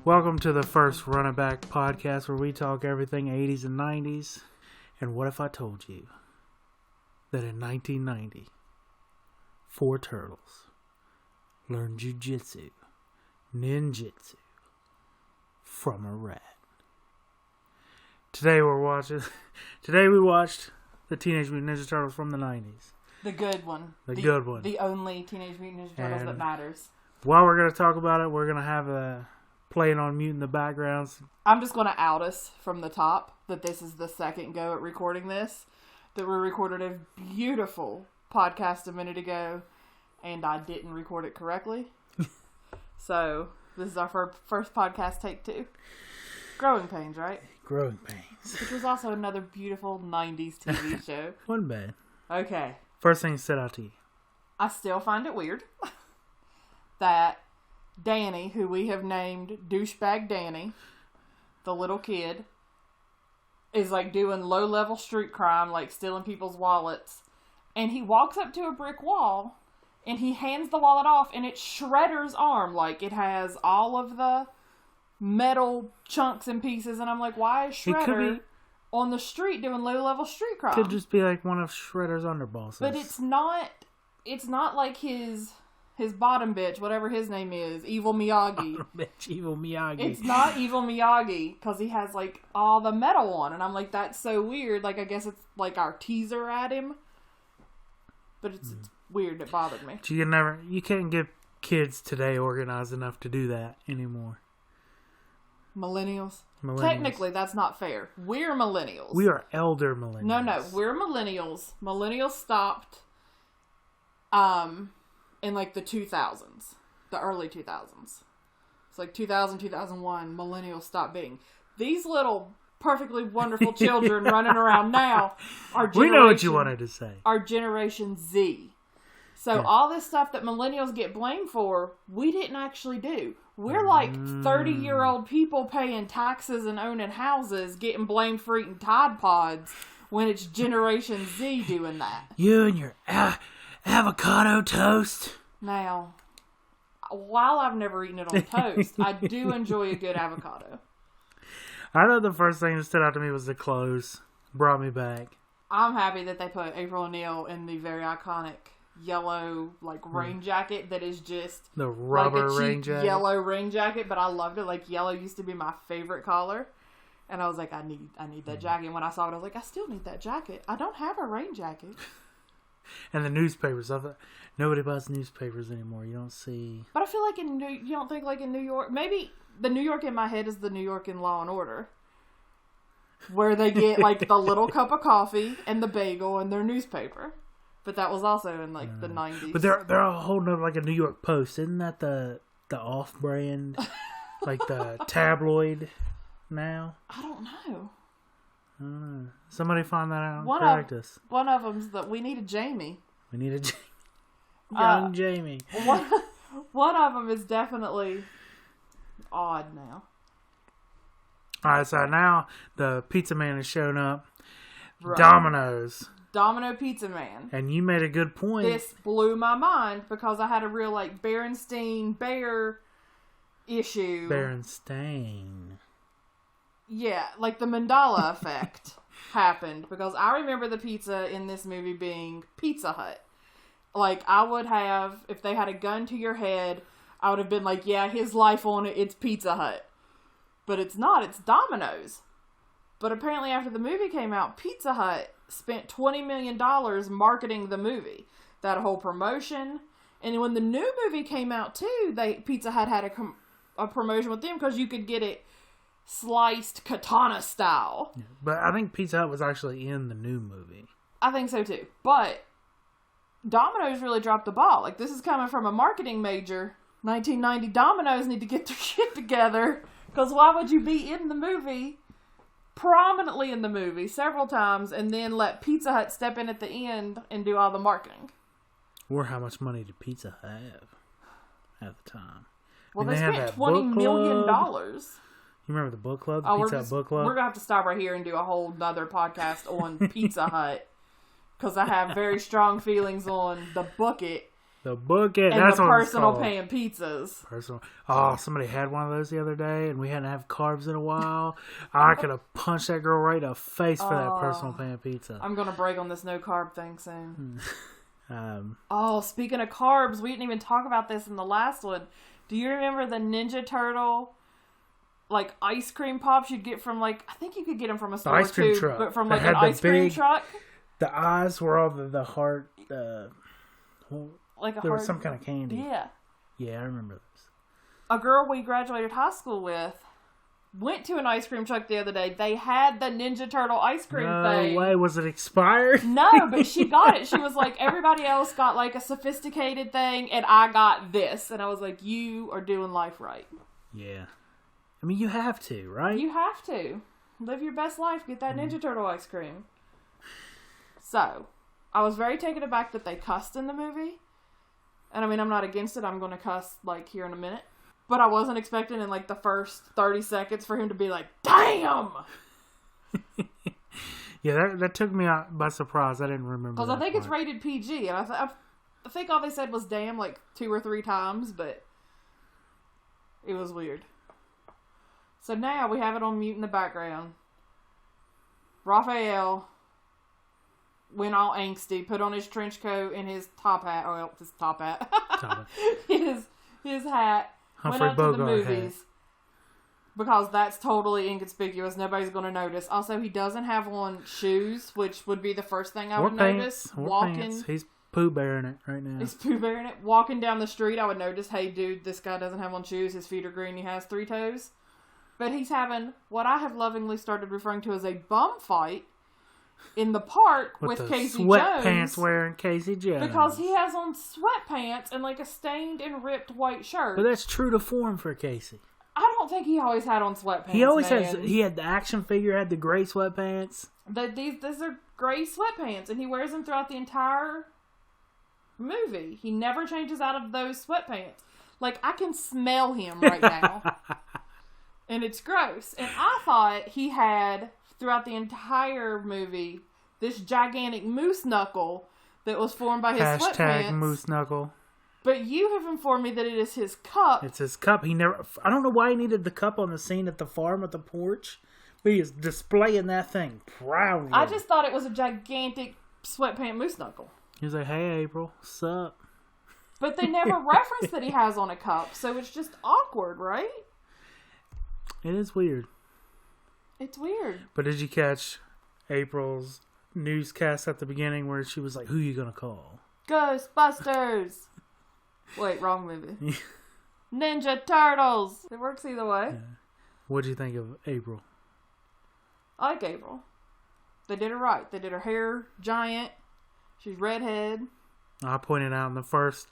Welcome to the first Run It Back podcast where we talk everything 80s and 90s. And what if I told you that in 1990, 4 turtles learned jujitsu, ninjutsu from a rat? Today we watched the Teenage Mutant Ninja Turtles from the 90s. The good one. The good one. The only Teenage Mutant Ninja Turtles that matters. While we're going to talk about it, we're going to have a playing on mute in the backgrounds. I'm just going to out us from the top that this is the second go at recording this. That we recorded a beautiful podcast a minute ago, and I didn't record it correctly. So, this is our first podcast, take 2. Growing Pains, right? Growing Pains. Which was also another beautiful 90s TV show. Wasn't bad. Okay. First thing stood out to you. I still find it weird that Danny, who we have named Douchebag Danny, the little kid, is like doing low-level street crime, like stealing people's wallets, and he walks up to a brick wall, and he hands the wallet off, and it's Shredder's arm. Like, it has all of the metal chunks and pieces, and I'm like, why is Shredder on the street doing low-level street crime? Could just be like one of Shredder's underbosses. But it's not like his bottom bitch, whatever his name is, Evil Miyagi. Bottom bitch, Evil Miyagi. It's not Evil Miyagi, because he has, like, all the metal on, and I'm like, that's so weird. Like, I guess it's, like, our teaser at him. But it's weird. It bothered me. But you can't get kids today organized enough to do that anymore. Millennials? Technically, that's not fair. We're millennials. We are elder millennials. No, we're millennials. Millennials stopped, in like the 2000s, the early 2000s. It's like 2000, 2001, millennials stopped being. These little perfectly wonderful children running around now are We know what you wanted to say. Our Generation Z. So all this stuff that millennials get blamed for, we didn't actually do. We're like 30-year-old people paying taxes and owning houses, getting blamed for eating Tide Pods when it's Generation Z doing that. You and your avocado toast. Now, while I've never eaten it on toast, I do enjoy a good avocado. I know the first thing that stood out to me was the clothes. Brought me back. I'm happy that they put April O'Neil in the very iconic yellow, like, rain jacket that is just the rubber like a rain cheap jacket. Yellow rain jacket, but I loved it. Like, yellow used to be my favorite color. And I was like, I need that jacket. And when I saw it, I was like, I still need that jacket. I don't have a rain jacket. And the newspapers. I thought, nobody buys newspapers anymore. You don't see. But I feel like you don't think like in New York. Maybe the New York in my head is the New York in Law and Order, where they get like the little cup of coffee and the bagel and their newspaper. But that was also in like the 90s. But they're all holding up like a New York Post. Isn't that the off-brand, like the tabloid now? I don't know. Somebody find that out and correct us. One of them's that we need a Jamie. We need a young Jamie. One of them is definitely odd now. Alright, so now the pizza man has shown up. Right. Domino Pizza Man. And you made a good point. This blew my mind because I had a real like Berenstein Bear issue. Berenstain. Yeah, like the Mandela effect happened because I remember the pizza in this movie being Pizza Hut. Like, I would have, if they had a gun to your head, I would have been like, yeah, his life on it, it's Pizza Hut. But it's not, it's Domino's. But apparently after the movie came out, Pizza Hut spent $20 million marketing the movie. That whole promotion. And when the new movie came out too, Pizza Hut had a promotion with them because you could get it sliced katana style. Yeah, but I think Pizza Hut was actually in the new movie. I think so too. But Domino's really dropped the ball. Like, this is coming from a marketing major. 1990 Domino's need to get their shit together. Because why would you be in the movie, prominently in the movie, several times, and then let Pizza Hut step in at the end and do all the marketing? Or how much money did Pizza Hut have at the time? Well, they spent $20 million. You remember the book club? The Pizza Hut book club? We're going to have to stop right here and do a whole nother podcast on Pizza Hut. Because I have very strong feelings on the bucket The bookend. And That's the what it's personal called. pan pizzas. Personal. Oh, somebody had one of those the other day, and we hadn't had carbs in a while. I could have punched that girl right in the face for that personal pan pizza. I'm going to break on this no carb thing soon. Oh, speaking of carbs, we didn't even talk about this in the last one. Do you remember the Ninja Turtle, like, ice cream pops you'd get from, like, I think you could get them from a store, ice cream too, truck. but from, like, an ice cream truck? The eyes were all the heart, like a there heart. was some kind of candy. Yeah. Yeah, I remember those. A girl we graduated high school with went to an ice cream truck the other day. They had the Ninja Turtle ice cream thing. No way. Was it expired? No, but she got it. She was like, everybody else got like a sophisticated thing, and I got this. And I was like, you are doing life right. Yeah. I mean, you have to, right? You have to. Live your best life. Get that Ninja Turtle ice cream. So, I was very taken aback that they cussed in the movie. And I mean, I'm not against it. I'm going to cuss, like, here in a minute. But I wasn't expecting in, like, the first 30 seconds for him to be like, damn! Yeah, that took me out by surprise. I didn't remember Because that I think part. it's rated PG. And I think all they said was damn, like, 2 or 3 times. But it was weird. So now we have it on mute in the background. Raphael went all angsty, put on his trench coat and his top hat. Oh, his top hat. his hat. Humphrey went up to the Bogart movies. hat. Because that's totally inconspicuous. Nobody's going to notice. Also, he doesn't have on shoes, which would be the first thing I would notice. Pants. He's Pooh Bearing it right now. He's Pooh Bearing it. Walking down the street, I would notice, hey, dude, this guy doesn't have on shoes. His feet are green. He has 3 toes. But he's having what I have lovingly started referring to as a bum fight in the park with Casey Jones. Sweatpants wearing Casey Jones. Because he has on sweatpants and like a stained and ripped white shirt. But that's true to form for Casey. I don't think he always had on sweatpants. He always has. He had the action figure, had the gray sweatpants. These are gray sweatpants, and he wears them throughout the entire movie. He never changes out of those sweatpants. Like, I can smell him right now. And it's gross. And I thought he had, throughout the entire movie, this gigantic moose knuckle that was formed by his sweatpants. Hashtag moose knuckle. But you have informed me that it is his cup. It's his cup. I don't know why he needed the cup on the scene at the farm at the porch. But he is displaying that thing proudly. I just thought it was a gigantic sweatpant moose knuckle. He was like, hey, April, sup? But they never reference that he has on a cup. So it's just awkward, right? It is weird. It's weird. But did you catch April's newscast at the beginning where she was like, who you gonna call? Ghostbusters! Wait, wrong movie. Ninja Turtles! It works either way. Yeah. What'd you think of April? I like April. They did her right. They did her hair giant. She's redhead. I pointed out in the first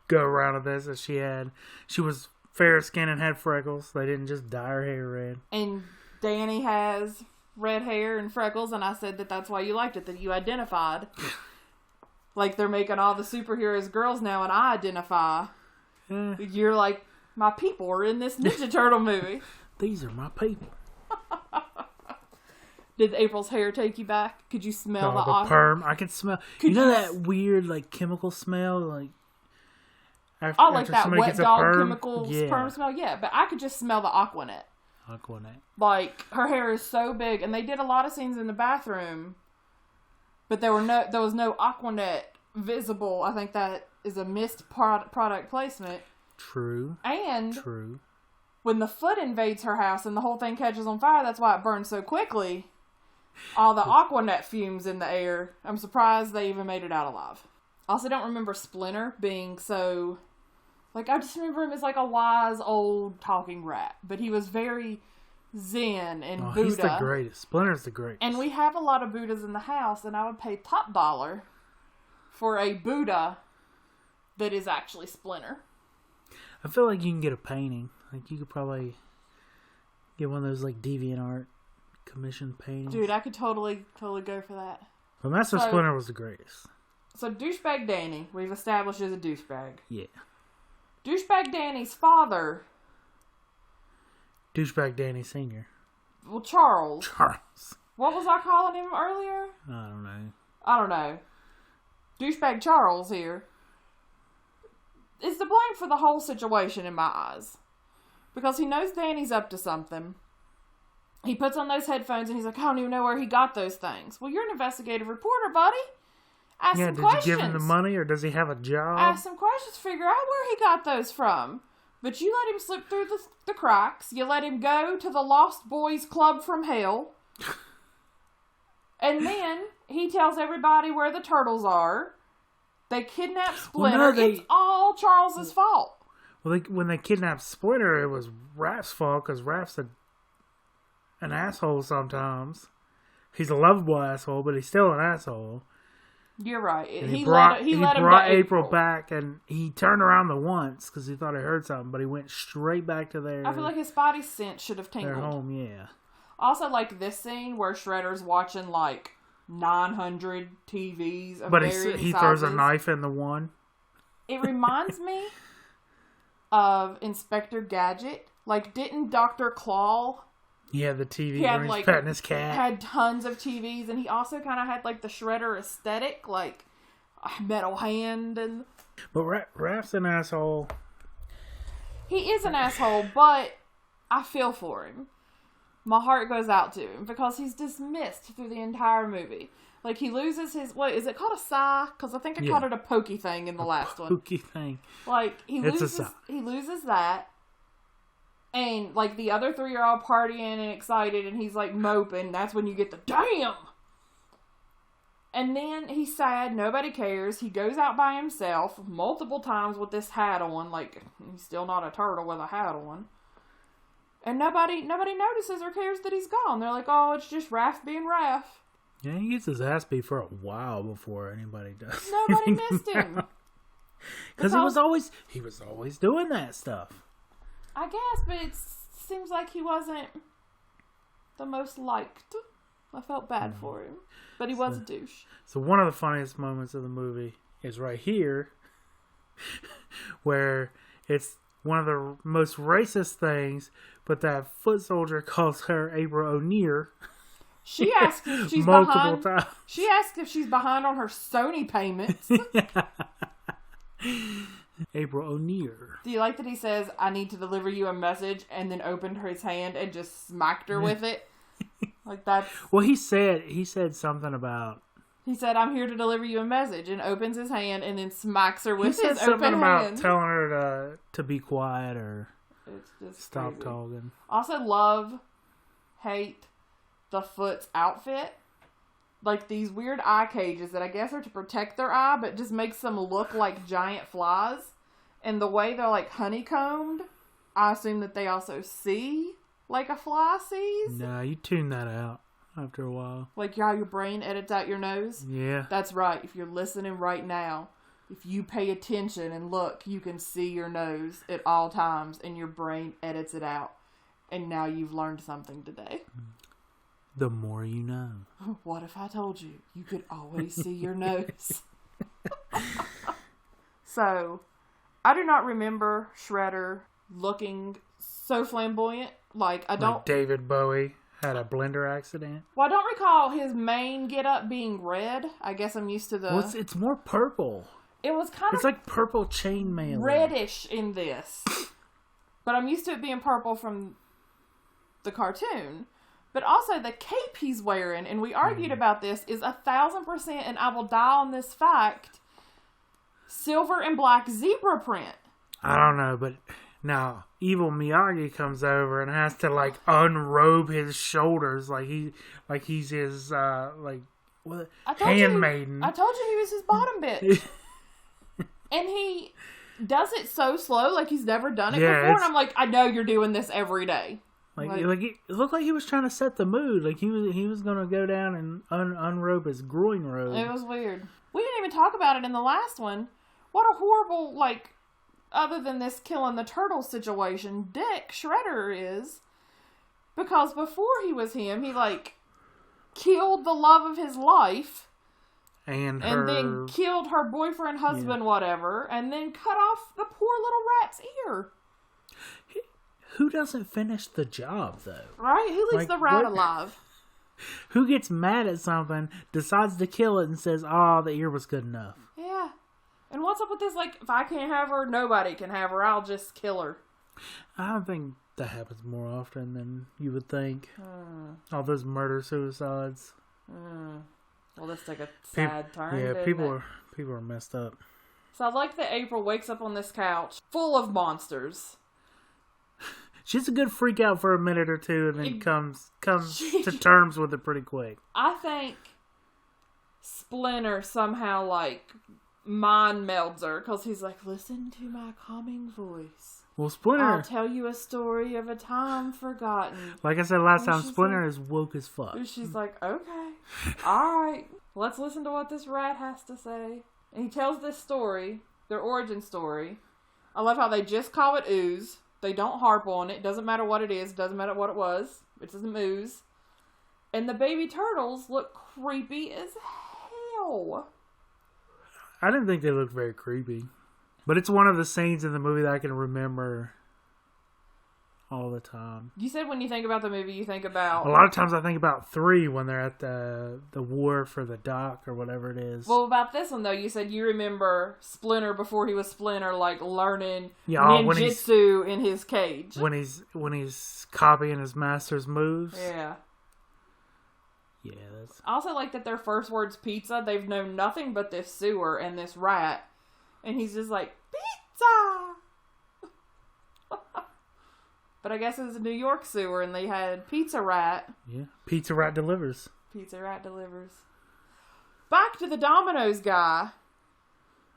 go-around of this that she was fair skinned and had freckles. They didn't just dye her hair red. And Danny has red hair and freckles, and I said that's why you liked it, that you identified. Like they're making all the superheroes girls now, and I identify. You're like, my people are in this Ninja Turtle movie. These are my people. Did April's hair take you back? Could you smell the perm? I could smell. That weird like chemical smell, like like that wet dog chemicals perm smell. Yeah, but I could just smell the Aquanet. Like her hair is so big, and they did a lot of scenes in the bathroom, but there was no Aquanet visible. I think that is a missed product placement. True. And when the foot invades her house and the whole thing catches on fire, that's why it burns so quickly. All the Aquanet fumes in the air. I'm surprised they even made it out alive. I also don't remember Splinter being so... Like, I just remember him as like a wise old talking rat. But he was very zen and Buddha. He's the greatest. Splinter's the greatest. And we have a lot of Buddhas in the house, and I would pay top dollar for a Buddha that is actually Splinter. I feel like you can get a painting. Like, you could probably get one of those, like, DeviantArt commission paintings. Dude, I could totally go for that. But Master Splinter was the greatest. So, Douchebag Danny, we've established as a douchebag. Yeah. Douchebag Danny's father... Douchebag Danny Sr. Well, Charles. Charles. What was I calling him earlier? I don't know. Douchebag Charles here is to blame for the whole situation in my eyes. Because he knows Danny's up to something. He puts on those headphones and he's like, I don't even know where he got those things. Well, you're an investigative reporter, buddy. Ask some questions. Did you give him the money or does he have a job? Ask some questions, figure out where he got those from. But you let him slip through the cracks. You let him go to the Lost Boys Club from hell. And then he tells everybody where the turtles are. They kidnap Splinter. Well, no, it's all Charles's fault. Well, when they kidnapped Splinter, it was Raph's fault because Raph's an asshole sometimes. He's a lovable asshole, but he's still an asshole. You're right. He brought April back, and he turned around once because he thought he heard something, but he went straight back to their. I feel like his body sense should have tingled. Their home, yeah. Also, like this scene where Shredder's watching like 900 TVs of but varying he sizes. Throws a knife in the one. It reminds me of Inspector Gadget. Like, didn't Dr. Claw? Yeah, the TV where he's like, petting his cat. Had tons of TVs, and he also kind of had like the Shredder aesthetic, like a metal hand and. But Raph's an asshole. He is an asshole, but I feel for him. My heart goes out to him because he's dismissed through the entire movie. Like, he loses his, what, is it called a sigh? Because I think I called it a pokey thing in the last one. Pokey thing. Like, he loses that. And, like, the other three are all partying and excited, and he's, like, moping. That's when you get the, damn! And then he's sad. Nobody cares. He goes out by himself multiple times with this hat on. Like, he's still not a turtle with a hat on. And nobody notices or cares that he's gone. They're like, oh, it's just Raph being Raph. Yeah, he gets his ass beat for a while before anybody does. Nobody missed him. Because he was always doing that stuff. I guess, but it seems like he wasn't the most liked. I felt bad for him. But he was a douche. So one of the funniest moments of the movie is right here, where it's one of the most racist things, but that foot soldier calls her April O'Neil. She asks if she's multiple times. She asks if she's behind on her Sony payments. April O'Neil. Do you like that he says, I need to deliver you a message, and then opened his hand and just smacked her with it? Like that's... Well, he said something about... He said, I'm here to deliver you a message, and opens his hand and then smacks her with his open hand. He said something about telling her to be quiet or it's just stop crazy. talking. Also hate the Foot's outfit. Like these weird eye cages that I guess are to protect their eye, but just makes them look like giant flies. And the way they're like honeycombed, I assume that they also see like a fly sees. Nah, you tune that out after a while. Like how your brain edits out your nose? Yeah. That's right. If you're listening right now, if you pay attention and look, you can see your nose at all times and your brain edits it out. And now you've learned something today. The more you know. What if I told you you could always see your nose? So, I do not remember Shredder looking so flamboyant. Like David Bowie had a blender accident. Well, I don't recall his main get-up being red. I guess I'm used to the... Well, it's more purple. It was kind of... It's like purple chainmail. Reddish in this. But I'm used to it being purple from the cartoon. But also the cape he's wearing, and we argued about this, is 1,000%, and I will die on this fact, silver and black zebra print. I don't know, but now evil Miyagi comes over and has to like unrobe his shoulders like he's his handmaiden. I told you he was his bottom bitch. And he does it so slow, like he's never done it before, and I'm like, I know you're doing this every day. Like it looked like he was trying to set the mood. Like he was gonna go down and unrobe his groin robe. It was weird. We didn't even talk about it in the last one. What a horrible, other than this killing the turtle situation, dick Shredder is. Because before he was him, he killed the love of his life. And then killed her boyfriend, husband, whatever, and then cut off the poor little rat's ear. Who doesn't finish the job, though? Right? Who leaves the rat alive? Who gets mad at something, decides to kill it, and says, oh, the ear was good enough? Yeah. And what's up with this? Like, if I can't have her, nobody can have her. I'll just kill her. I don't think that happens more often than you would think. All those murder-suicides. Well, this took a sad turn. Yeah, people are messed up. So I like that April wakes up on this couch full of monsters. She's a good freak out for a minute or two, and then comes to terms with it pretty quick. I think Splinter somehow like mind melds her because he's like, "Listen to my calming voice. Well, Splinter, I'll tell you a story of a time forgotten." Like I said last time, Splinter like, is woke as fuck. She's like, "Okay, all right, let's listen to what this rat has to say." And he tells this story, their origin story. I love how they just call it ooze. They don't harp on it. Doesn't matter what it is. Doesn't matter what it was. It doesn't ooze. And the baby turtles look creepy as hell. I didn't think they looked very creepy. But it's one of the scenes in the movie that I can remember all the time. You said when you think about the movie, you think about... A lot of times I think about 3 when they're at the war for the dock or whatever it is. Well, about this one, though, you said you remember Splinter before he was Splinter, like, learning ninjutsu in his cage. When he's copying his master's moves. Yeah. Yeah, that's... I also like that their first word's pizza. They've known nothing but this sewer and this rat. And he's just like, pizza! But I guess it was a New York sewer and they had Pizza Rat. Yeah, Pizza Rat delivers. Pizza Rat delivers. Back to the Domino's guy.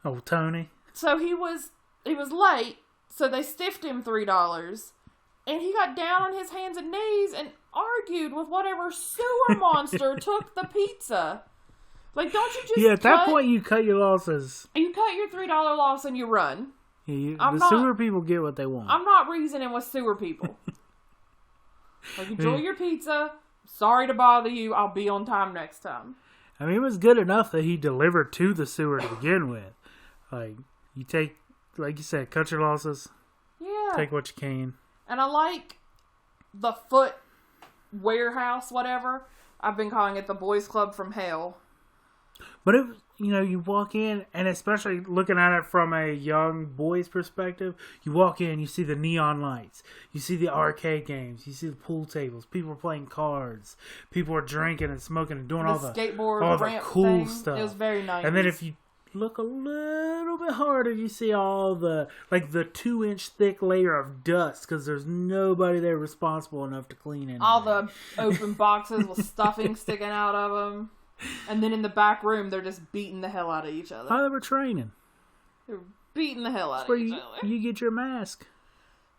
Oh, Tony. So he was late, so they stiffed him $3. And he got down on his hands and knees and argued with whatever sewer monster took the pizza. Like, don't you just at that point you cut your losses. You cut your $3 loss and you run. Yeah, sewer people get what they want. I'm not reasoning with sewer people. Like, enjoy your pizza. Sorry to bother you. I'll be on time next time. I mean, it was good enough that he delivered to the sewer to begin with. Like, you take, like you said, cut your losses. Yeah. Take what you can. And I like the foot warehouse, whatever. I've been calling it the Boys Club from Hell. But you walk in, and especially looking at it from a young boy's perspective, you walk in, you see the neon lights, you see the arcade games, you see the pool tables, people are playing cards, people are drinking and smoking and doing all the cool thing. stuff. It was very nice. And then if you look a little bit harder, you see all the 2-inch thick layer of dust because there's nobody there responsible enough to clean it. All the open boxes with stuffing sticking out of them. And then in the back room, they're just beating the hell out of each other. Oh, they were training. They're beating the hell out of each other. You get your mask.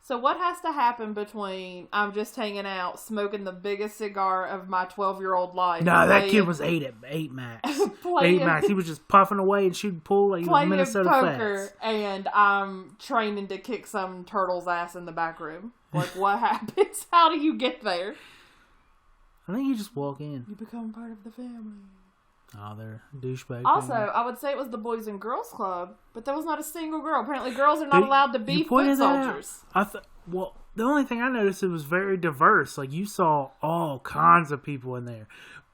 So what has to happen between I'm just hanging out, smoking the biggest cigar of my 12-year-old life? No, that kid was 8 max. 8 max. He was just puffing away and shooting pool like he was Minnesota poker, Fats. And I'm training to kick some turtle's ass in the back room. Like, what happens? How do you get there? I think you just walk in. You become part of the family. Oh, they're douchebags. Also, I would say it was the Boys and Girls Club, but there was not a single girl. Apparently, girls are not allowed to be foot soldiers. Well, the only thing I noticed, it was very diverse. Like, you saw all kinds of people in there.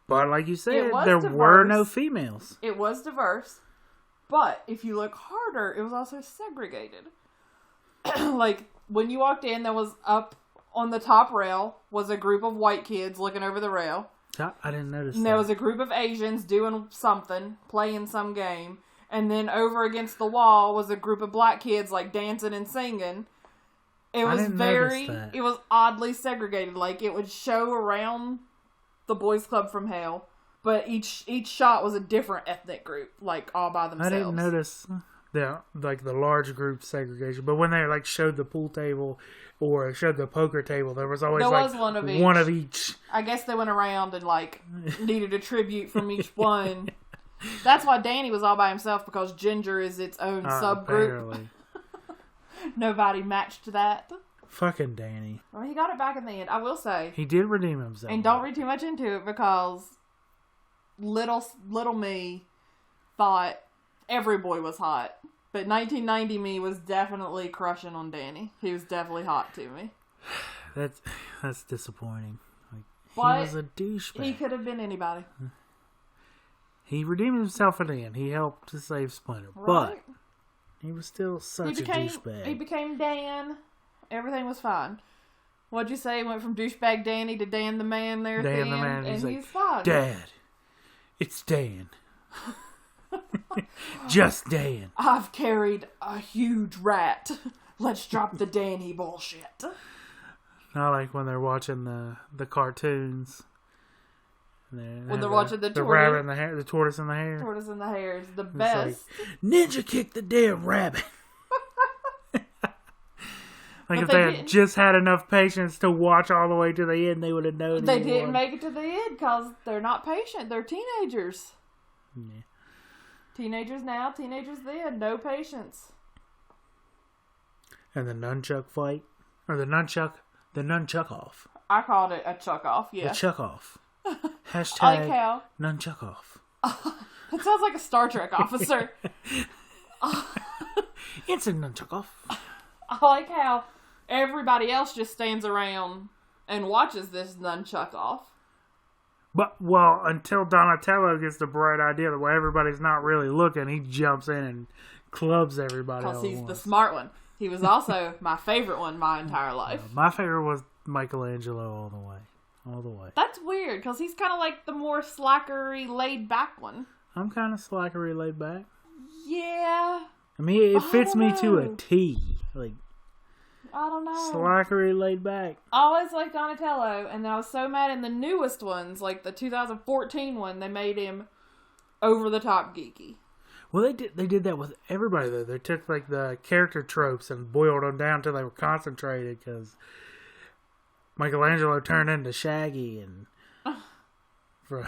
But like you said, there were no females. It was diverse. But if you look harder, it was also segregated. Like, when you walked in, there was up on the top rail was a group of white kids looking over the rail. I didn't notice and there was a group of Asians doing something, playing some game. And then over against the wall was a group of black kids, like, dancing and singing. It was oddly segregated. Like, it would show around the Boys Club from Hell, but each shot was a different ethnic group, like, all by themselves. I didn't notice the large group segregation, but when they showed the pool table or showed the poker table, there was always one of each. I guess they went around and needed a tribute from each one. That's why Danny was all by himself, because Ginger is its own subgroup. Apparently. Nobody matched that. Fucking Danny. Well, he got it back in the end. I will say he did redeem himself. And don't read too much into it, because little me thought every boy was hot. But 1990 me was definitely crushing on Danny. He was definitely hot to me. That's disappointing. He was a douchebag. He could have been anybody. He redeemed himself at the end. He helped to save Splinter. Right. But He was still such a He douchebag. became Dan. Everything was fine. What'd you say? He went from douchebag Danny to Dan the man there at the Dan end, the man. and He's like, he's fine. Dad, it's Dan. Just Dan. I've carried a huge rat. Let's drop the Danny bullshit. Not like when they're watching the cartoons. When they're watching the rabbit and the hare, the tortoise and the hare. Tortoise and the hare is the best. Like, Ninja kicked the damn rabbit. Like, if they had just had enough patience to watch all the way to the end, they would have known. They didn't make it to the end because they're not patient. They're teenagers. Yeah. Teenagers now, teenagers then. No patience. And the nunchuck fight, or the nunchuck off. I called it a chuck off. Yeah. The chuck off. Hashtag I like how nunchuck off. That sounds like a Star Trek officer. It's a nunchuck off. I like how everybody else just stands around and watches this nunchuck off. But, well, until Donatello gets the bright idea that while everybody's not really looking, he jumps in and clubs everybody. Because he's the smart one. He was also my favorite one my entire life. My favorite was Michelangelo all the way. All the way. That's weird, because he's kind of like the more slackery, laid-back one. I'm kind of slackery, laid back. Yeah. I mean, it fits me to a T. Like, I don't know. Slackery, laid back. I always liked Donatello, and I was so mad in the newest ones, like the 2014 one, they made him over-the-top geeky. Well, they did that with everybody, though. They took, like, the character tropes and boiled them down until they were concentrated, because Michelangelo turned into Shaggy and from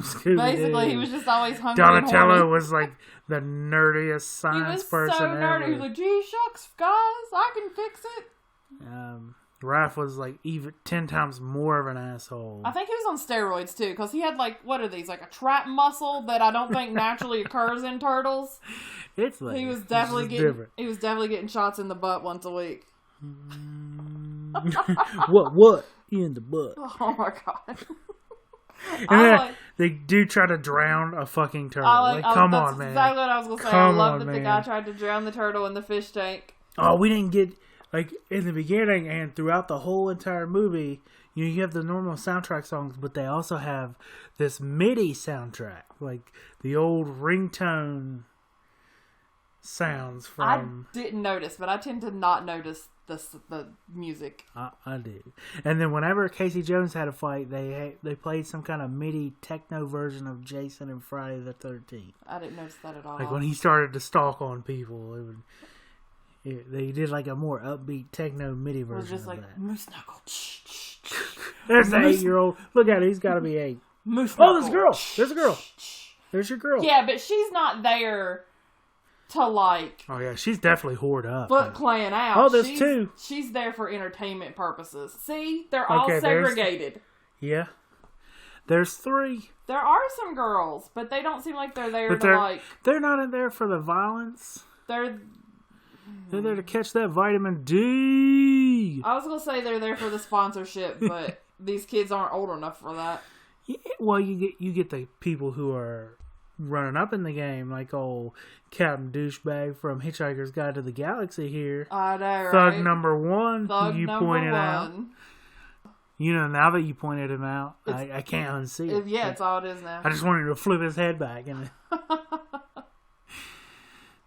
Scooby-Doo. Basically, he was just always hungry. Donatello was like the nerdiest science person so nerdy. ever. He was like, "Gee shucks, guys, I can fix it." Raph was like even 10 times more of an asshole. I think he was on steroids too, because he had like, what are these, like a trap muscle that I don't think naturally occurs in turtles. It's like he was definitely getting shots in the butt once a week. What in the butt? Oh my god! And they do try to drown a fucking turtle. Come on, man! Exactly what I was gonna say. I love that the guy tried to drown the turtle in the fish tank. Oh, we didn't get like in the beginning and throughout the whole entire movie. You have the normal soundtrack songs, but they also have this MIDI soundtrack, like the old ringtone sounds from. I didn't notice, but I tend to not notice the music. I did. And then whenever Casey Jones had a fight, they played some kind of MIDI techno version of Jason and Friday the 13th. I didn't notice that at all. Like when he started to stalk on people, they did like a more upbeat techno MIDI version. It was just like that. Moose Knuckle. There's the 8-year-old. Look at it. He's got to be 8. Moose Knuckle. Oh, there's a girl. There's a girl. There's your girl. Yeah, but she's not there to like. Oh yeah, she's definitely whored up. Foot Clan out. Oh, there's 2. She's there for entertainment purposes. See, they're all segregated. Yeah, there's 3. There are some girls, but they don't seem like they're there to like. They're not in there for the violence. They're there to catch that vitamin D. I was gonna say they're there for the sponsorship, but these kids aren't old enough for that. Yeah, well, you get the people who are running up in the game, like old Captain Douchebag from Hitchhiker's Guide to the Galaxy here. I know, right? Thug number 1. Thug you number pointed 1. out. You know, now that you pointed him out, I can't unsee it. Yeah, it's all it is now. I just wanted to flip his head back. And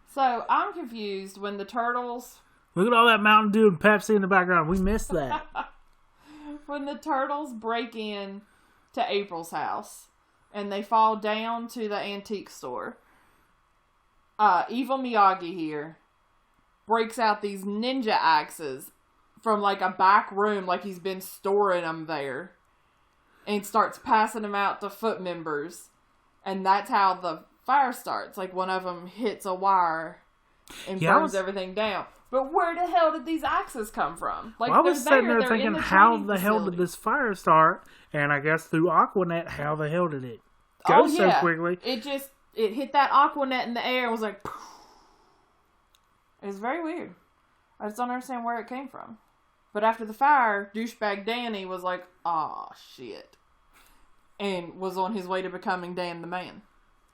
So, I'm confused when the turtles... Look at all that Mountain Dew and Pepsi in the background. We missed that. When the turtles break in to April's house and they fall down to the antique store, Evil Miyagi here breaks out these ninja axes from like a back room, like he's been storing them there, and starts passing them out to foot members. And that's how the fire starts. Like one of them hits a wire and burns everything down. But where the hell did these axes come from? Like, I was sitting there thinking, how the hell did this fire start? And I guess through Aquanet, how the hell did it go so quickly? It hit that Aquanet in the air and was like, poof. It was very weird. I just don't understand where it came from. But after the fire, douchebag Danny was like, "Aw, shit," and was on his way to becoming Dan the Man.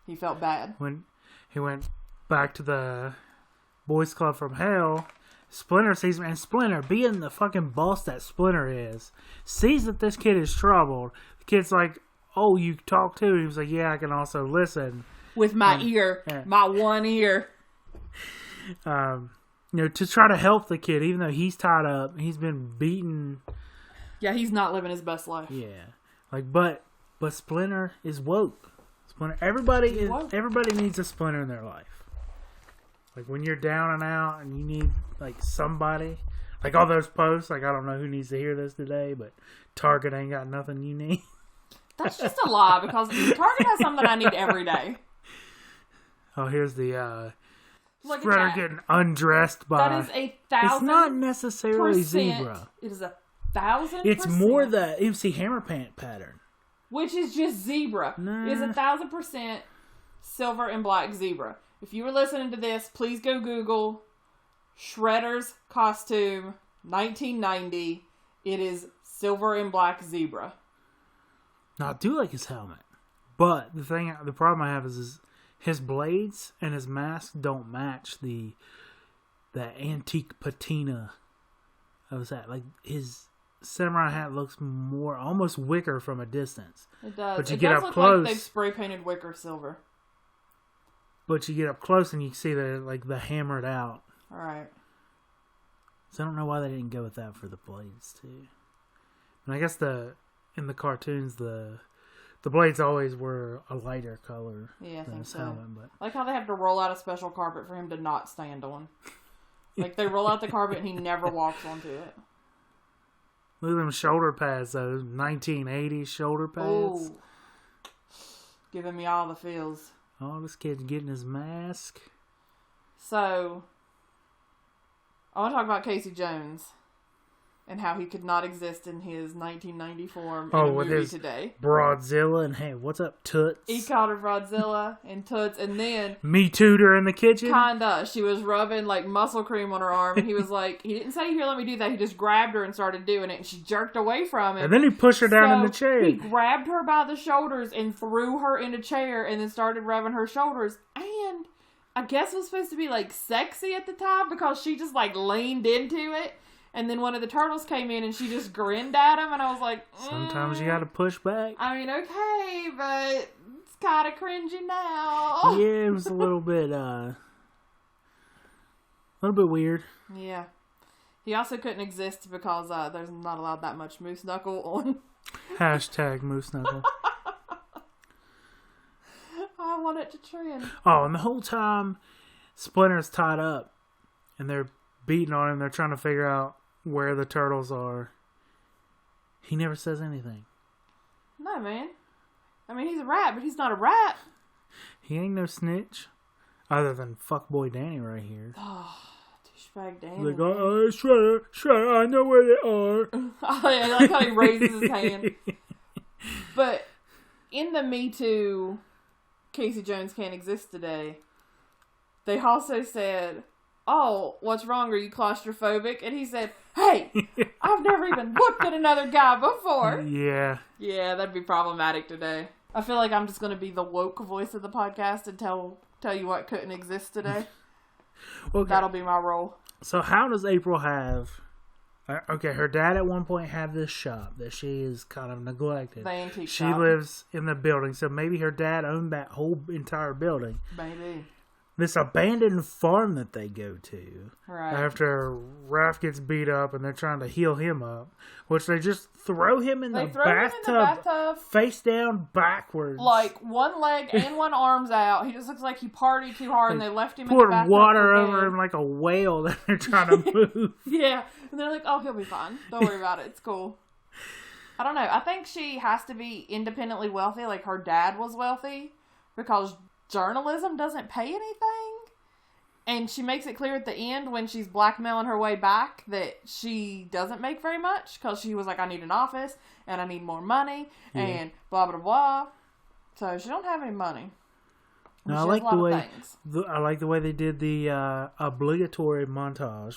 He felt bad when he went back to the Boys Club from Hell, Splinter sees him, and Splinter, being the fucking boss that Splinter is, sees that this kid is troubled. The kid's like, oh, you talk too? He was like, yeah, I can also listen. With my ear. Yeah. My one ear. To try to help the kid, even though he's tied up, he's been beaten. Yeah, he's not living his best life. Yeah. But Splinter is woke. Splinter, everybody needs a Splinter in their life. Like, when you're down and out and you need, like, somebody. Like, all those posts, like, I don't know who needs to hear this today, but Target ain't got nothing you need. That's just a lie, because Target has something I need every day. Oh, here's the, Splinter getting undressed by... That is 1,000%. It's not necessarily zebra. It is 1,000%. It's more the MC Hammer Pant pattern. Which is just zebra. Nah. It is 1,000% silver and black zebra. If you were listening to this, please go Google Shredder's costume 1990. It is silver and black zebra. Now, I do like his helmet. But the problem I have is his blades and his mask don't match the antique patina of his hat. Like, his samurai hat looks more, almost wicker from a distance. It does. But you it get does up look close. like they've spray painted wicker silver. But you get up close and you see the hammered out. All right. So I don't know why they didn't go with that for the blades too. And I guess in the cartoons the blades always were a lighter color. Yeah, I than think his so. helmet, but... Like how they have to roll out a special carpet for him to not stand on. Like they roll out the carpet and he never walks onto it. Look at them shoulder pads, those 1980s shoulder pads. Ooh. Giving me all the feels. Oh, this kid's getting his mask. So, I want to talk about Casey Jones and how he could not exist in his 1990 form in a movie today. Broadzilla and, hey, what's up, Toots? He called her Broadzilla and Toots, and then... Me Tooter in the kitchen? Kinda. She was rubbing, like, muscle cream on her arm, and he was like... He didn't say, here, let me do that. He just grabbed her and started doing it, and she jerked away from him. And then he pushed her down in the chair. He grabbed her by the shoulders and threw her in a chair, and then started rubbing her shoulders. And I guess it was supposed to be, like, sexy at the time, because she just, like, leaned into it. And then one of the turtles came in and she just grinned at him, and I was like, Sometimes you gotta push back. I mean, okay, but it's kind of cringy now. Yeah, it was a little bit weird. Yeah. He also couldn't exist because there's not allowed that much moose knuckle on. Hashtag moose knuckle. I want it to trend. Oh, and the whole time, Splinter's tied up, and they're beating on him. They're trying to figure out where the turtles are. He never says anything. No, man. I mean, he's a rat, but he's not a rat. He ain't no snitch. Other than fuckboy Danny right here. Oh, douchebag Danny. Like, Shredder, I know where they are. Oh, yeah, I like how he raises his hand. But in the Me Too, Casey Jones Can't Exist Today, they also said, oh, what's wrong? Are you claustrophobic? And he said, hey, I've never even looked at another guy before. Yeah. Yeah, that'd be problematic today. I feel like I'm just going to be the woke voice of the podcast and tell you what couldn't exist today. Okay. That'll be my role. So how does April have... Okay, her dad at one point had this shop that she is kind of neglected. The antique she shop. lives in the building, so maybe her dad owned that whole entire building. Maybe. This abandoned farm that they go to. Right. After Raph gets beat up and they're trying to heal him up. Which they just throw him in the bathtub face down backwards. Like one leg and one arm's out. He just looks like he partied too hard and they left him in the poured bathtub. Water over him like a whale that they're trying to move. Yeah. And they're like, oh, he'll be fine. Don't worry about it. It's cool. I don't know. I think she has to be independently wealthy. Like her dad was wealthy. Because journalism doesn't pay anything. And she makes it clear at the end when she's blackmailing her way back that she doesn't make very much. Because she was like, I need an office and I need more money and blah, blah, blah. So she don't have any money. Now, I like the way they did the obligatory montage.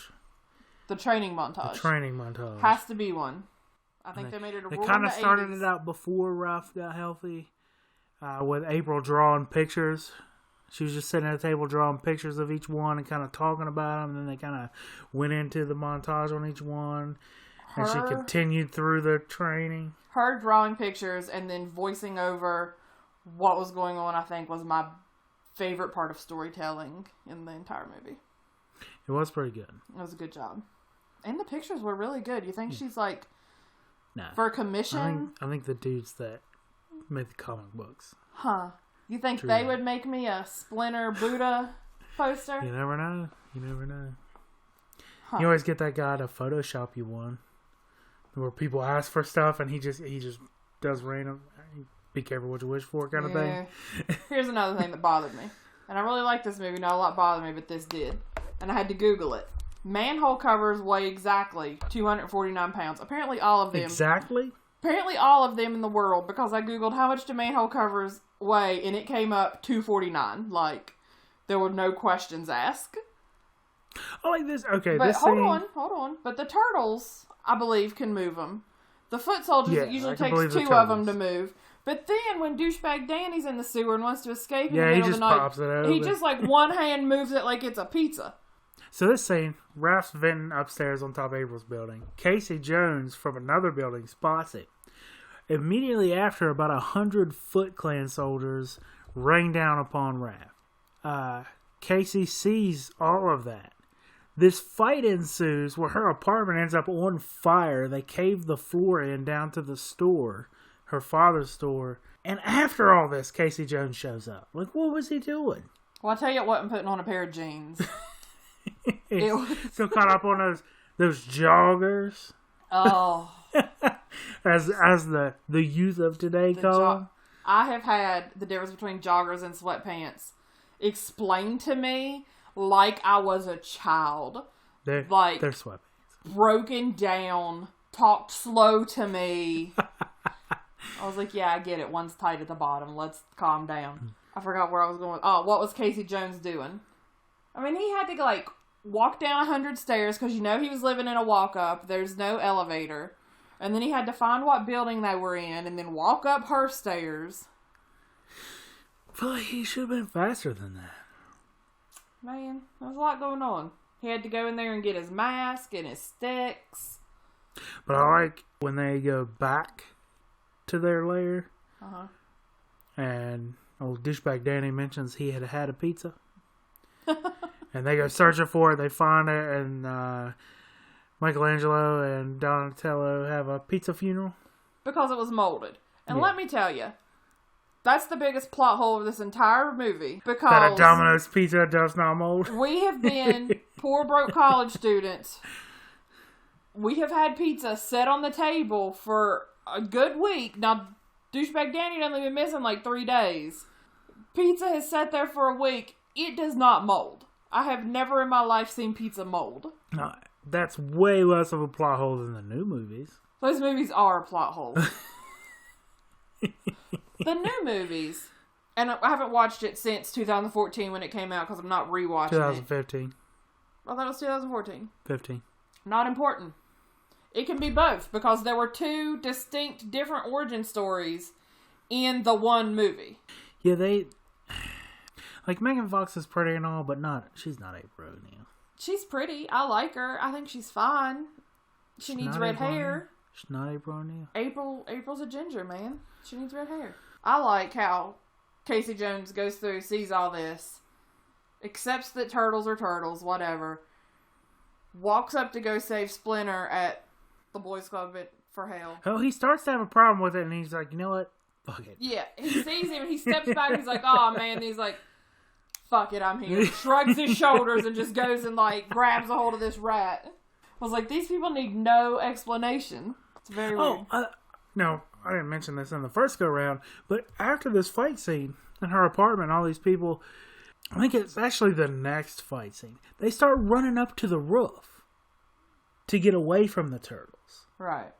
The training montage. The training montage. Has to be one. I think they made it a rule in the 80s. They kind of started it out before Ralph got healthy. With April drawing pictures She was just sitting at a table drawing pictures of each one and kind of talking about them. And then they kind of went into the montage on each one. And she continued through the training. Her drawing pictures and then voicing over what was going on, I think, was my favorite part of storytelling in the entire movie. It was pretty good. It was a good job. And the pictures were really good. You think she's like, nah, for commission? I think the dudes that made the comic books. Huh. You think True they that. would make me a Splinter Buddha poster? You never know. You never know. Huh. You always get that guy to Photoshop you one. Where people ask for stuff and he just does random, be careful what you wish for kind of thing. Here's another thing that bothered me. And I really like this movie. Not a lot bothered me, but this did. And I had to Google it. Manhole covers weigh exactly 249 pounds. Apparently all of them. Exactly? Apparently all of them in the world, because I Googled how much do manhole covers weigh, and it came up 249. Like, there were no questions asked. I like this. Okay, but this hold scene... on. But the turtles, I believe, can move them. The foot soldiers, it usually takes two of them to move. But then when douchebag Danny's in the sewer and wants to escape in the middle of the night, pops it over. he just like one hand moves it like it's a pizza. So this scene, Ralph's venting upstairs on top of April's building. Casey Jones from another building spots it. Immediately after, about 100 Foot Clan soldiers rain down upon Raph. Casey sees all of that. This fight ensues where her apartment ends up on fire. They cave the floor in down to the store, her father's store. And after all this, Casey Jones shows up. Like, what was he doing? Well, I tell you, it wasn't putting on a pair of jeans. Still caught up on those joggers. Oh. as the youth of today call them. I have had the difference between joggers and sweatpants explained to me like I was a child. They're sweatpants. Broken down, talked slow to me. I was like, yeah, I get it. One's tight at the bottom. Let's calm down. I forgot where I was going. Oh, what was Casey Jones doing? I mean, he had to like walk down 100 stairs because he was living in a walk-up. There's no elevator. And then he had to find what building they were in and then walk up her stairs. I feel like he should have been faster than that. Man, there was a lot going on. He had to go in there and get his mask and his sticks. But I like when they go back to their lair. Uh-huh. And old douchebag Danny mentions he had a pizza. And they go searching for it. They find it, and Michelangelo and Donatello have a pizza funeral. Because it was molded. And let me tell you, that's the biggest plot hole of this entire movie. Because that a Domino's pizza does not mold. We have been poor, broke college students. We have had pizza set on the table for a good week. Now, douchebag Danny doesn't even missing like 3 days. Pizza has sat there for a week. It does not mold. I have never in my life seen pizza mold. No, that's way less of a plot hole than the new movies. Those movies are a plot hole. The new movies, and I haven't watched it since 2014 when it came out because I'm not rewatching 2015. it. I thought it was 2014. 15. Not important. It can be both because there were two distinct, different origin stories in the one movie. Yeah, like Megan Fox is pretty and all, but she's not April O'Neil. She's pretty. I like her. I think she's fine. She needs red hair. She's not April O'Neil. April's a ginger, man. She needs red hair. I like how Casey Jones goes through, sees all this, accepts that turtles are turtles, whatever, walks up to go save Splinter at the Boys Club for Hell. Oh, he starts to have a problem with it, and he's like, you know what? Fuck it. Yeah, he sees him, and he steps back, and he's like, oh, man, and he's like, fuck it, I'm here. Shrugs his shoulders and just goes and, like, grabs a hold of this rat. I was like, these people need no explanation. It's very weird. No, I didn't mention this in the first go-round, but after this fight scene in her apartment, all these people, I think it's actually the next fight scene, they start running up to the roof to get away from the turtles. Right.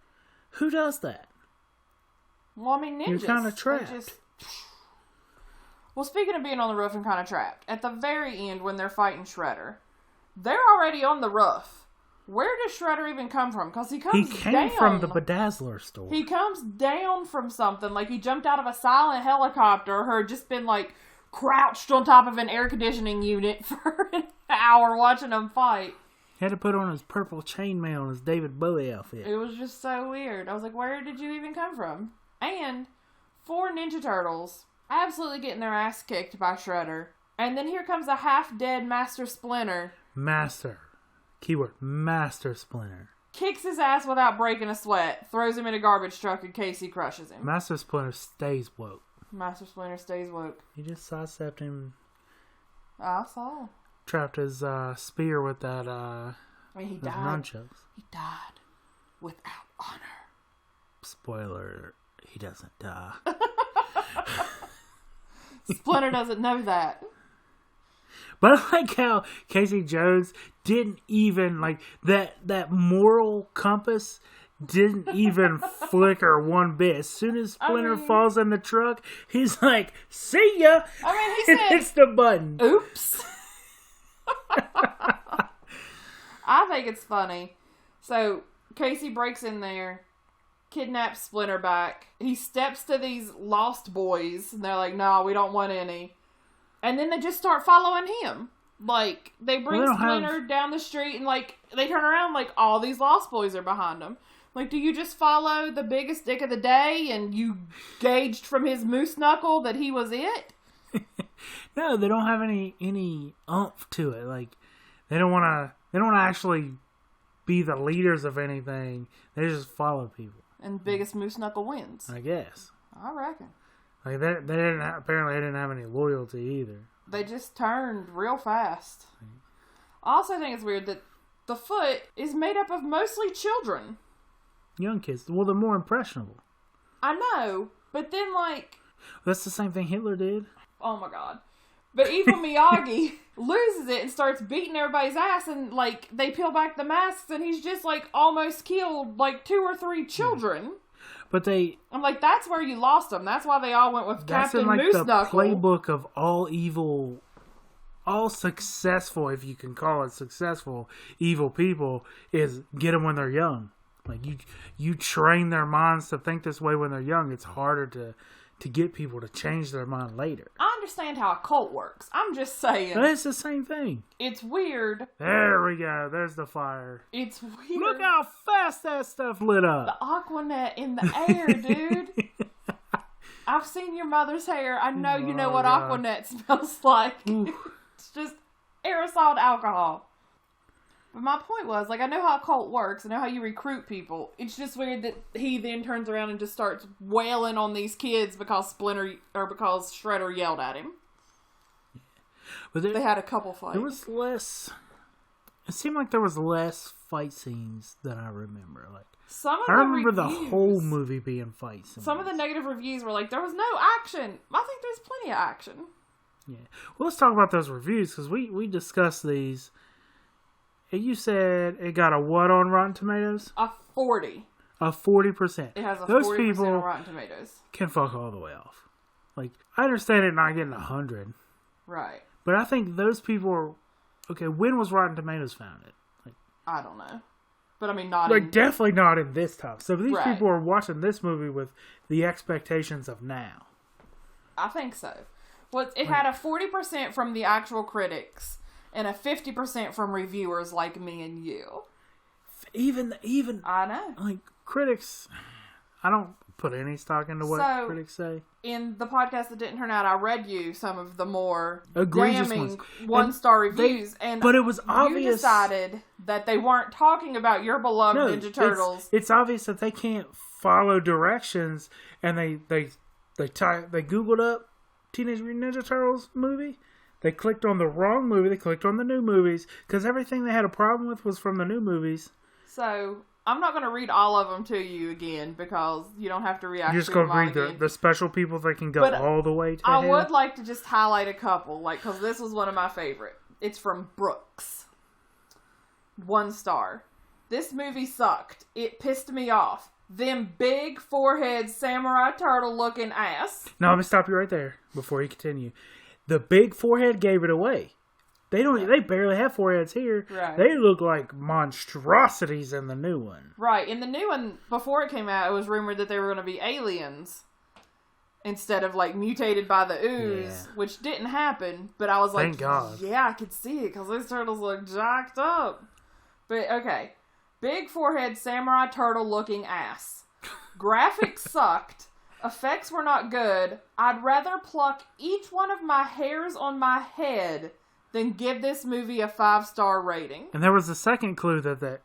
Who does that? Well, I mean, ninjas. You're kind of trapped. Well, speaking of being on the roof and kind of trapped, at the very end when they're fighting Shredder, they're already on the roof. Where does Shredder even come from? Because he came down from the Bedazzler store. He comes down from something. Like he jumped out of a silent helicopter or had just been like crouched on top of an air conditioning unit for an hour watching them fight. He had to put on his purple chainmail and his David Bowie outfit. It was just so weird. I was like, where did you even come from? And 4 Ninja Turtles absolutely getting their ass kicked by Shredder. And then here comes a half-dead Master Splinter. Master. Keyword, Master Splinter. Kicks his ass without breaking a sweat. Throws him in a garbage truck and Casey crushes him. Master Splinter stays woke. Master Splinter stays woke. He just sidestepped him. I saw. Trapped his spear with that He those died. nunchucks. He died without honor. Spoiler, he doesn't die. Splinter doesn't know that. But I like how Casey Jones didn't even, like, that moral compass didn't even flicker one bit. As soon as Splinter falls in the truck, he's like, see ya! He And said, hits the button. oops. I think it's funny. So, Casey breaks in there, kidnaps Splinter back. He steps to these lost boys, and they're like, no, we don't want any. And then they just start following him. Like, they bring Splinter down the street, and, like, they turn around, like, all these lost boys are behind them. Like, do you just follow the biggest dick of the day, and you gauged from his moose knuckle that he was it? No, they don't have any oomph to it. Like, they don't want to actually be the leaders of anything. They just follow people. And biggest moose knuckle wins. I guess. I reckon. Like, they didn't have any loyalty either. They just turned real fast. I also think it's weird that the Foot is made up of mostly children. Young kids. Well, they're more impressionable. I know, but then, like... That's the same thing Hitler did. Oh my god. But Evil Miyagi loses it and starts beating everybody's ass, and, like, they peel back the masks, and he's just, like, almost killed, like, 2 or 3 children. But I'm like, that's where you lost them. That's why they all went with Captain Moose Knuckle. That's in, like, the playbook of all evil, all successful, if you can call it successful, evil people, is get them when they're young. Like, you train their minds to think this way when they're young. It's harder to get people to change their mind later. I understand how a cult works. I'm just saying. But it's the same thing. It's weird. There we go. There's the fire. It's weird. Look how fast that stuff lit up. The Aquanet in the air, dude. I've seen your mother's hair. I know you know what God. Aquanet smells like. It's just aerosol alcohol. But my point was, like, I know how a cult works. I know how you recruit people. It's just weird that he then turns around and just starts wailing on these kids because because Shredder yelled at him. But they had a couple fights. There was less... It seemed like there was less fight scenes than I remember. Like, I remember the whole movie being fight scenes. Some of the negative reviews were like, there was no action. I think there's plenty of action. Yeah. Well, let's talk about those reviews, because we discussed these. You said it got a what on Rotten Tomatoes? A 40. A 40%. It has a those 40% people on Rotten Tomatoes. Can fuck all the way off. Like, I understand it not getting 100. Right. But I think those people are... Okay, when was Rotten Tomatoes founded? Like, I don't know. But I mean, not like, definitely not in this time. So these right. people are watching this movie with the expectations of now. I think so. Well, it had a 40% from the actual critics and a 50% from reviewers like me and you. Even I know. Like, critics, I don't put any stock into what critics say. In the podcast that didn't turn out, I read you some of the more egregious damning one-star reviews, but it was obvious you decided that they weren't talking about your beloved Ninja Turtles. It's obvious that they can't follow directions, and they Googled up Teenage Mutant Ninja Turtles movie. They clicked on the wrong movie. They clicked on the new movies because everything they had a problem with was from the new movies. So I'm not going to read all of them to you again because you don't have to react. You're just going to read the special people that can go all the way to I him. would like to just highlight a couple, like, because this was one of my favorite. It's from Brooks. 1 star. This movie sucked. It pissed me off. Them big forehead samurai turtle looking ass. No, let me stop you right there before you continue. The big forehead gave it away. They barely have foreheads here. Right. They look like monstrosities in the new one. Right. In the new one, before it came out, it was rumored that they were going to be aliens. instead of like mutated by the ooze, which didn't happen. But I was like, thank God. Yeah, I could see it because those turtles look jacked up. But okay, big forehead samurai turtle looking ass. Graphics sucked. Effects were not good. I'd rather pluck each one of my hairs on my head than give this movie a 5-star rating. And there was a second clue that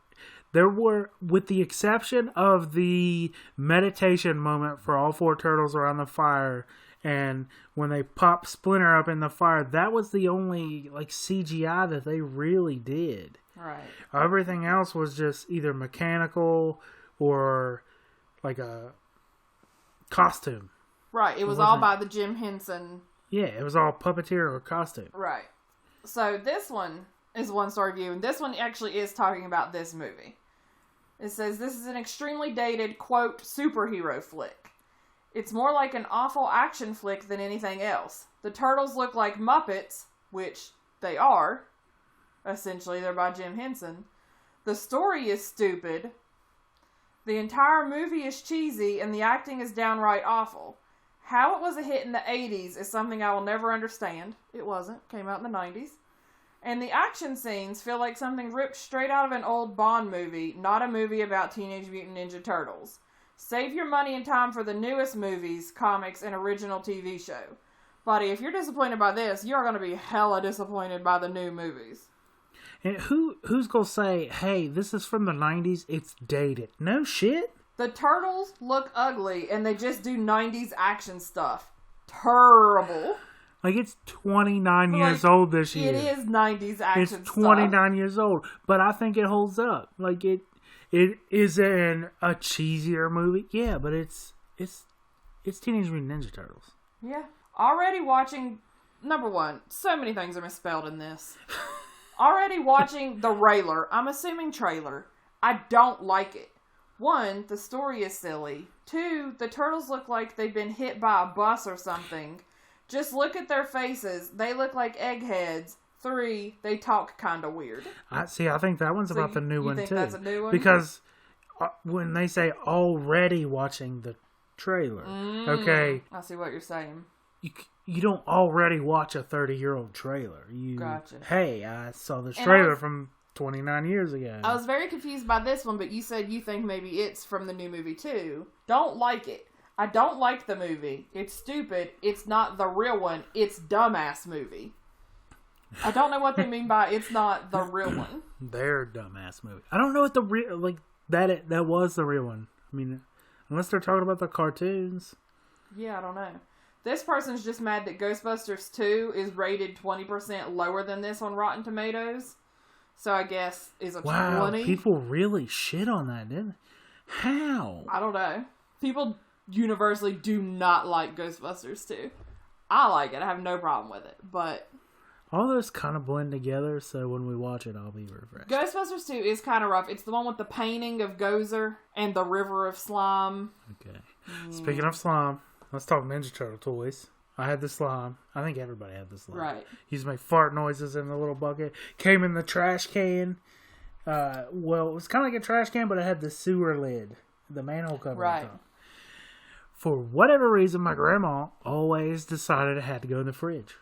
there were, with the exception of the meditation moment for all 4 turtles around the fire, and when they pop Splinter up in the fire, that was the only like CGI that they really did. Right. Everything else was just either mechanical or like a costume. Right. It was all by the Jim Henson. Yeah, it was all puppeteer or costume. Right. So this one is a 1-star review, and this one actually is talking about this movie. It says, this is an extremely dated, quote, superhero flick. It's more like an awful action flick than anything else. The turtles look like Muppets, which they are. Essentially, they're by Jim Henson. The story is stupid. The entire movie is cheesy, and the acting is downright awful. How it was a hit in the 80s is something I will never understand. It wasn't. Came out in the 90s. And the action scenes feel like something ripped straight out of an old Bond movie, not a movie about Teenage Mutant Ninja Turtles. Save your money and time for the newest movies, comics, and original TV show. Buddy, if you're disappointed by this, you're going to be hella disappointed by the new movies. And who's going to say, hey, this is from the 90s, it's dated? No shit. The turtles look ugly, and they just do 90s action stuff. Terrible. Like, it's 29 years old this year. It is 90s action stuff. It's 29 years old. But I think it holds up. Like, it is a cheesier movie. Yeah, but it's Teenage Mutant Ninja Turtles. Yeah. Already watching... Number one, so many things are misspelled in this. Already watching the Railer. I'm assuming trailer. I don't like it. 1, the story is silly. 2, the turtles look like they've been hit by a bus or something. Just look at their faces. They look like eggheads. 3, they talk kind of weird. I think that one's about the new one, too. You think that's a new one? Because when they say already watching the trailer, okay. I see what you're saying. You don't already watch a 30-year-old trailer. Gotcha. Hey, I saw this trailer from 29 years ago. I was very confused by this one, but you said you think maybe it's from the new movie, too. Don't like it. I don't like the movie. It's stupid. It's not the real one. It's dumbass movie. I don't know what they mean by it's not the real one. Their dumbass movie. I don't know what the real, like, that was the real one. I mean, unless they're talking about the cartoons. Yeah, I don't know. This person's just mad that Ghostbusters 2 is rated 20% lower than this on Rotten Tomatoes. So I guess is a 20. Wow, people really shit on that, didn't they? How? I don't know. People universally do not like Ghostbusters 2. I like it. I have no problem with it. But all those kind of blend together, so when we watch it, I'll be refreshed. Ghostbusters 2 is kind of rough. It's the one with the painting of Gozer and the river of slime. Okay. Speaking of slime, let's talk Ninja Turtle toys. I had the slime. I think everybody had the slime. Right. Used to make fart noises in the little bucket. Came in the trash can. Well, it was kind of like a trash can, but it had the sewer lid. The manhole cover. Right. On top. For whatever reason, my grandma always decided it had to go in the fridge.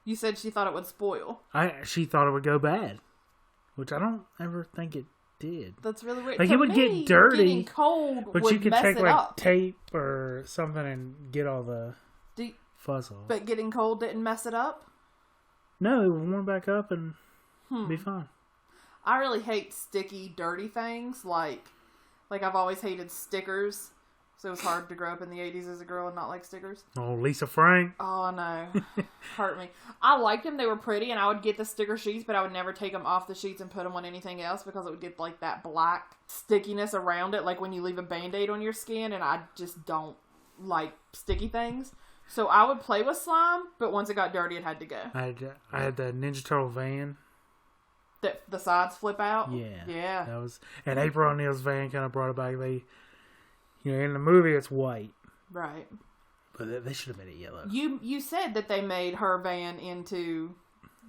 You said she thought it would spoil. She thought it would go bad. Which I don't ever think it did. That's really weird. Like, to it would me, get dirty. Getting cold but would you could mess take it like up. tape or something and get all the fuzz off. But getting cold didn't mess it up? No, it would warm back up and be fine. I really hate sticky, dirty things. Like I've always hated stickers. So it was hard to grow up in the 80s as a girl and not like stickers. Oh, Lisa Frank. Oh, no. Hurt me. I liked them. They were pretty, and I would get the sticker sheets, but I would never take them off the sheets and put them on anything else because it would get, like, that black stickiness around it, like when you leave a Band-Aid on your skin, and I just don't like sticky things. So I would play with slime, but once it got dirty, it had to go. I had the Ninja Turtle van. That the sides flip out? Yeah. Yeah. That was, and April O'Neil's van kind of brought it back. In the movie, it's white. Right. But they should have made it yellow. You said that they made her van into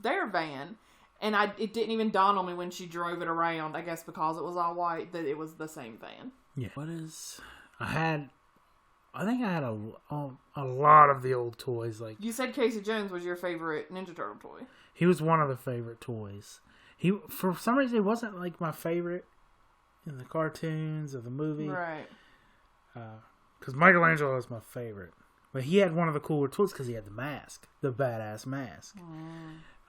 their van, and it didn't even dawn on me when she drove it around, I guess because it was all white, that it was the same van. Yeah. I had I think I had a lot of the old toys. Like You said Casey Jones was your favorite Ninja Turtle toy. he was one of the favorite toys. He for some reason he wasn't like my favorite in the cartoons or the movie. Right. Because Michelangelo was my favorite. But he had one of the cooler tools because he had the mask. The badass mask.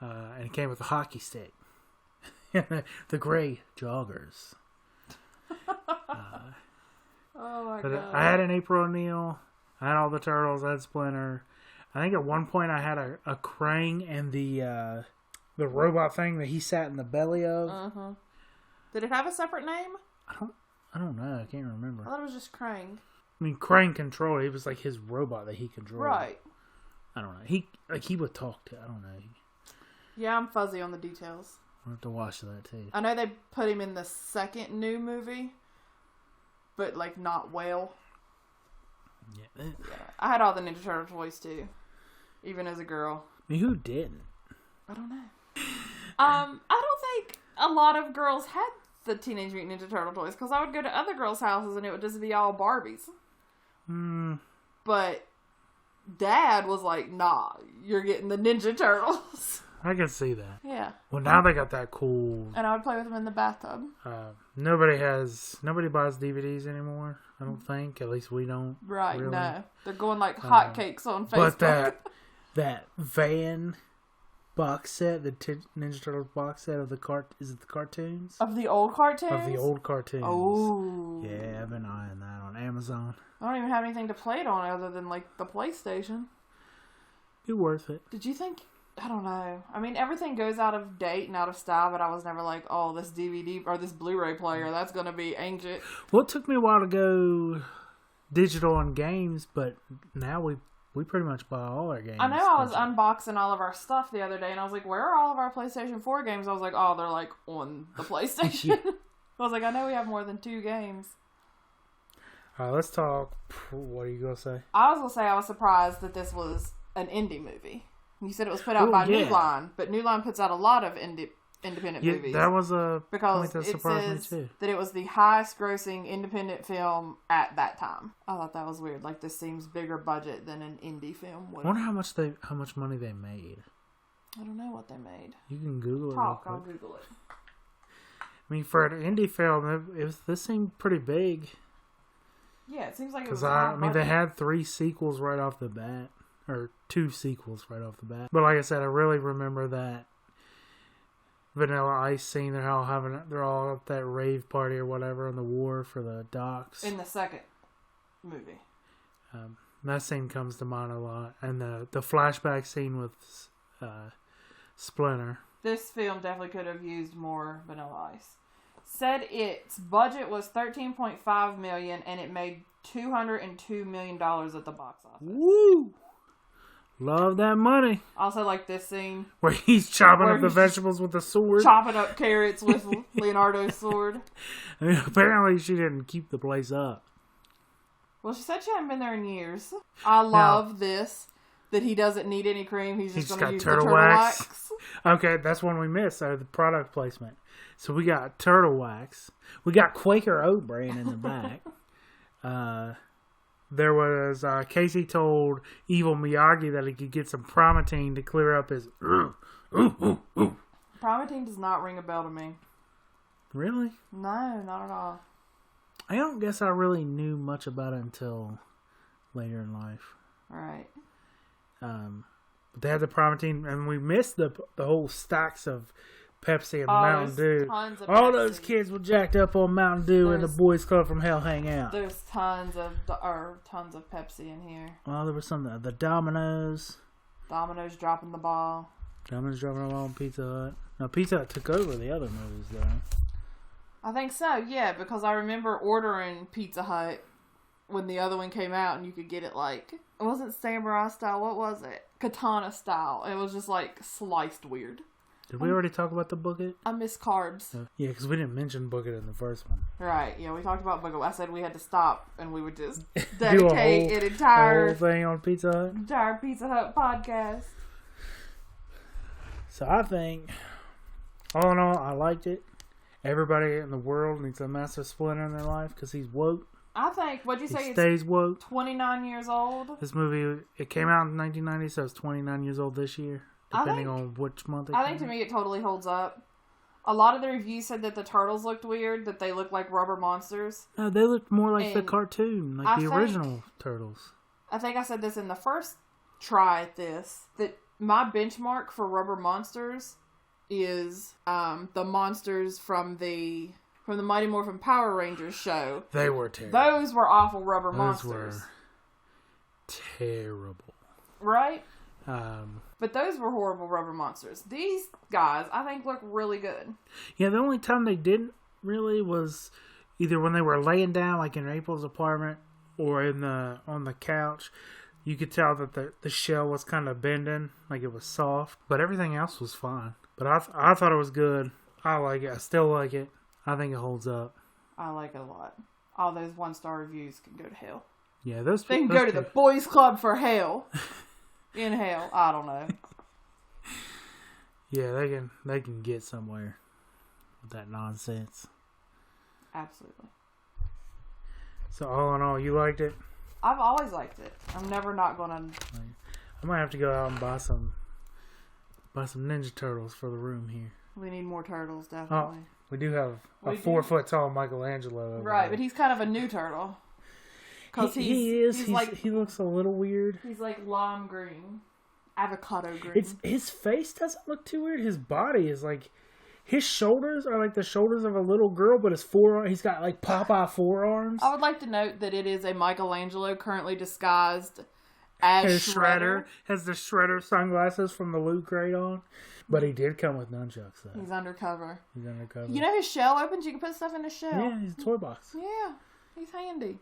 And it came with a hockey stick. The gray joggers. Oh my But god. I had an April O'Neil. I had all the turtles. I had Splinter. I think at one point I had a Krang and the robot thing that he sat in the belly of. Uh-huh. Did it have a separate name? I don't know. I can't remember. I thought it was just Krang. I mean, Krang controlled. It was like his robot that he controlled. Right. I don't know. He would talk to. I don't know. Yeah, I'm fuzzy on the details. I'll have to watch that too. I know they put him in the second new movie, but like not well. Yeah. Yeah, I had all the Ninja Turtle toys too, even as a girl. I mean, who didn't? I don't know. I don't think a lot of girls had the Teenage Mutant Ninja Turtle toys because I would go to other girls' houses and it would just be all Barbies. But Dad was like, "Nah, you're getting the Ninja Turtles." I can see that. Yeah. Well, now they got that cool. And I would play with them in the bathtub. Nobody buys DVDs anymore. I don't think. At least we don't. Right? Really. No, they're going like hotcakes on Facebook. But that van box set, the Ninja Turtles box set of the is it the cartoons? Of the old cartoons? Of the old cartoons. Oh. Yeah, I've been eyeing that on Amazon. I don't even have anything to play it on other than like the PlayStation. Be worth it. Did you think? I don't know. I mean, everything goes out of date and out of style, but I was never like, oh, this DVD or this Blu-ray player, that's going to be ancient. Well, it took me a while to go digital on games, but now we pretty much buy all our games. I know I was unboxing all of our stuff the other day, and I was like, where are all of our PlayStation 4 games? I was like, oh, they're like on the PlayStation. I was like, I know we have more than 2 games. All right, let's talk. What are you going to say? I was going to say I was surprised that this was an indie movie. You said it was put out by New Line, but New Line puts out a lot of independent movies. That was a because point that it surprised says me too. that it was the highest grossing independent film at that time. I thought that was weird. Like, this seems bigger budget than an indie film would. I wonder how much money they made. I don't know what they made. You can Google it. I'll Google it. I mean, for an indie film, this seemed pretty big. Yeah, it seems like it was. They had 3 sequels right off the bat. Or 2 sequels right off the bat. But like I said, I really remember that Vanilla Ice scene. They're all at that rave party or whatever on the wharf for the docks. In the second movie. That scene comes to mind a lot. And the flashback scene with Splinter. This film definitely could have used more Vanilla Ice. Said its budget was $13.5 million and it made $202 million at the box office. Woo! Love that money. Also like this scene. Where he's chopping up the vegetables with a sword. Chopping up carrots with Leonardo's sword. I mean, apparently she didn't keep the place up. Well, she said she hadn't been there in years. I love this. That he doesn't need any cream. He's just going to use the turtle wax. Okay, that's one we missed. So the product placement. So we got turtle wax. We got Quaker Oat Bran in the back. There was, Casey told Evil Miyagi that he could get some Primatine to clear up his... Primatine does not ring a bell to me. Really? No, not at all. I don't guess I really knew much about it until later in life. Right. But they had the Primatine, and we missed the whole stacks of Pepsi and Mountain Dew. Tons of all Pepsi. Those kids were jacked up on Mountain Dew and the Boys Club from Hell hang out. There's tons of Pepsi in here. Well, there was some the Domino's. Domino's dropping the ball. Domino's dropping the ball on Pizza Hut. No, Pizza Hut took over the other movies though. I think so, yeah, because I remember ordering Pizza Hut when the other one came out, and you could get it like, it wasn't samurai style, what was it? Katana style. It was just like sliced weird. Did we already talk about the Book-It? I miss carbs. Yeah, because we didn't mention Book-It in the first one. Right, yeah, we talked about Book-It. I said we had to stop, and we would just dedicate an entire thing on Pizza Hut. Entire Pizza Hut podcast. So I think, all in all, I liked it. Everybody in the world needs a massive Splinter in their life because he's woke. I think, what'd you say? He stays woke. 29 years old? This movie, it came out in 1990, so it's 29 years old this year. Depending on which month it I think to me it totally holds up. A lot of the reviews said that the turtles looked weird, that they looked like rubber monsters. No, they looked more like the cartoon, like the original Turtles. I think I said this in the first try at this, that my benchmark for rubber monsters is the monsters from the Mighty Morphin Power Rangers show. They were terrible. Those were awful rubber Those monsters. Were terrible. Right? But those were horrible rubber monsters. These guys, I think, look really good. Yeah, the only time they didn't really was either when they were laying down, like in April's apartment, or on the couch. You could tell that the shell was kind of bending, like it was soft. But everything else was fine. But I thought it was good. I like it. I still like it. I think it holds up. I like it a lot. All those 1-star reviews can go to hell. Yeah, they can go to the boys club for hell. In hell, I don't know. Yeah, they can get somewhere with that nonsense. Absolutely. So all in all, you liked it? I've always liked it. I'm never not gonna. I might have to go out and buy some Ninja Turtles for the room here. We need more turtles, definitely. Oh, we do have a 4-foot tall Michelangelo. Right, but he's kind of a new turtle. Because he looks a little weird. He's like lime green, avocado green. His face doesn't look too weird. His body is like, his shoulders are like the shoulders of a little girl, but he's got like Popeye forearms. I would like to note that it is a Michelangelo currently disguised as Shredder. Has the Shredder sunglasses from the Loot Crate on. But he did come with nunchucks, though. He's undercover. You know his shell opens? You can put stuff in his shell. Yeah, he's a toy box. Yeah, he's handy.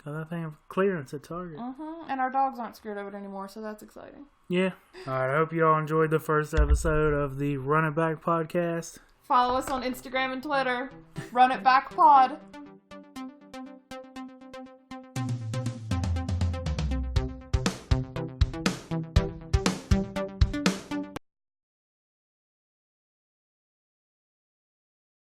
Got that thing of clearance at Target. Mm-hmm. And our dogs aren't scared of it anymore, so that's exciting. Yeah. All right, I hope you all enjoyed the first episode of the Run It Back podcast. Follow us on Instagram and Twitter. Run It Back Pod.